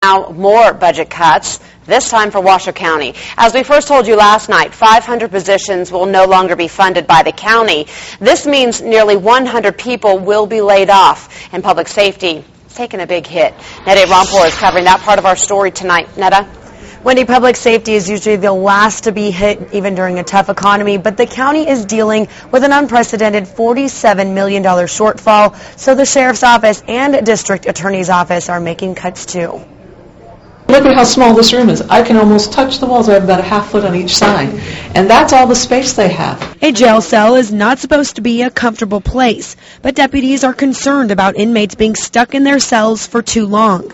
Now, more budget cuts, this time for Washoe County. As we first told you last night, 500 positions will no longer be funded by the county. This means nearly 100 people will be laid off, and public safety is taking a big hit. Neda Iranpour is covering that part of our story tonight. Neda? Wendy, public safety is usually the last to be hit, even during a tough economy, but the county is dealing with an unprecedented $47 million shortfall, so the sheriff's office and district attorney's office are making cuts too. Look at how small this room is. I can almost touch the walls. I have about a half foot on each side. And that's all the space they have. A jail cell is not supposed to be a comfortable place, but deputies are concerned about inmates being stuck in their cells for too long.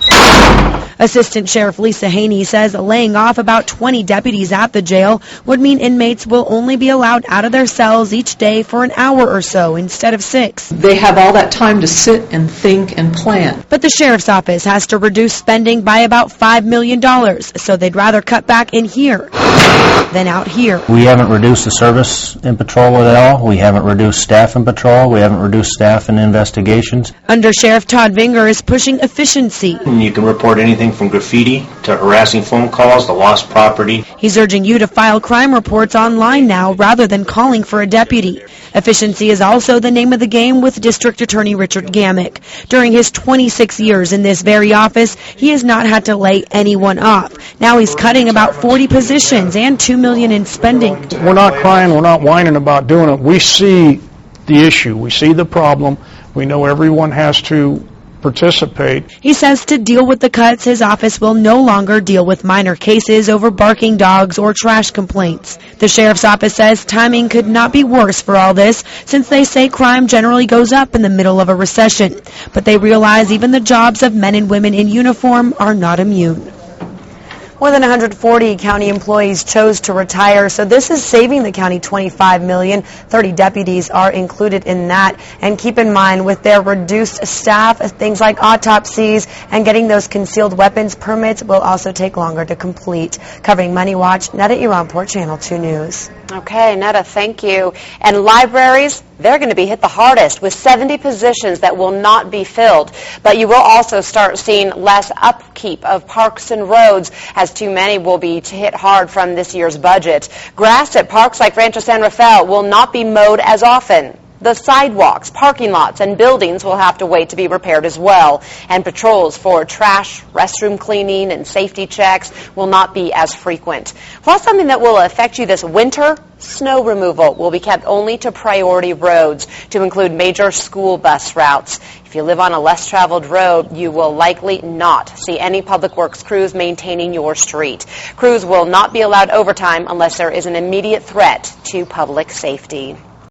Assistant Sheriff Lisa Haney says laying off about 20 deputies at the jail would mean inmates will only be allowed out of their cells each day for an hour or so instead of 6. They have all that time to sit and think and plan. But the sheriff's office has to reduce spending by about $5 million, so they'd rather cut back in here than out here. We haven't reduced the service in patrol at all. We haven't reduced staff in patrol. We haven't reduced staff in investigations. Under Sheriff Todd Vinger is pushing efficiency. You can report anything from graffiti to harassing phone calls to lost property. He's urging you to file crime reports online now rather than calling for a deputy. Efficiency is also the name of the game with District Attorney Richard Gamick. During his 26 years in this very office, he has not had to lay anyone off. Now he's cutting about 40 positions and $2 million in spending. We're not crying, we're not whining about doing it. We see the issue, we see the problem. We know everyone has to participate. He says to deal with the cuts, his office will no longer deal with minor cases over barking dogs or trash complaints. The sheriff's office says timing could not be worse for all this, since they say crime generally goes up in the middle of a recession. But they realize even the jobs of men and women in uniform are not immune. More than 140 county employees chose to retire, so this is saving the county $25 million. 30 deputies are included in that. And keep in mind, with their reduced staff, things like autopsies and getting those concealed weapons permits will also take longer to complete. Covering Money Watch, Neda Iranpour, Channel 2 News. Okay, Neda, thank you. And libraries, they're going to be hit the hardest with 70 positions that will not be filled. But you will also start seeing less upkeep of parks and roads, as too many will be hit hard from this year's budget. Grass at parks like Rancho San Rafael will not be mowed as often. The sidewalks, parking lots, and buildings will have to wait to be repaired as well. And patrols for trash, restroom cleaning, and safety checks will not be as frequent. Plus, something that will affect you this winter, snow removal will be kept only to priority roads to include major school bus routes. If you live on a less traveled road, you will likely not see any public works crews maintaining your street. Crews will not be allowed overtime unless there is an immediate threat to public safety.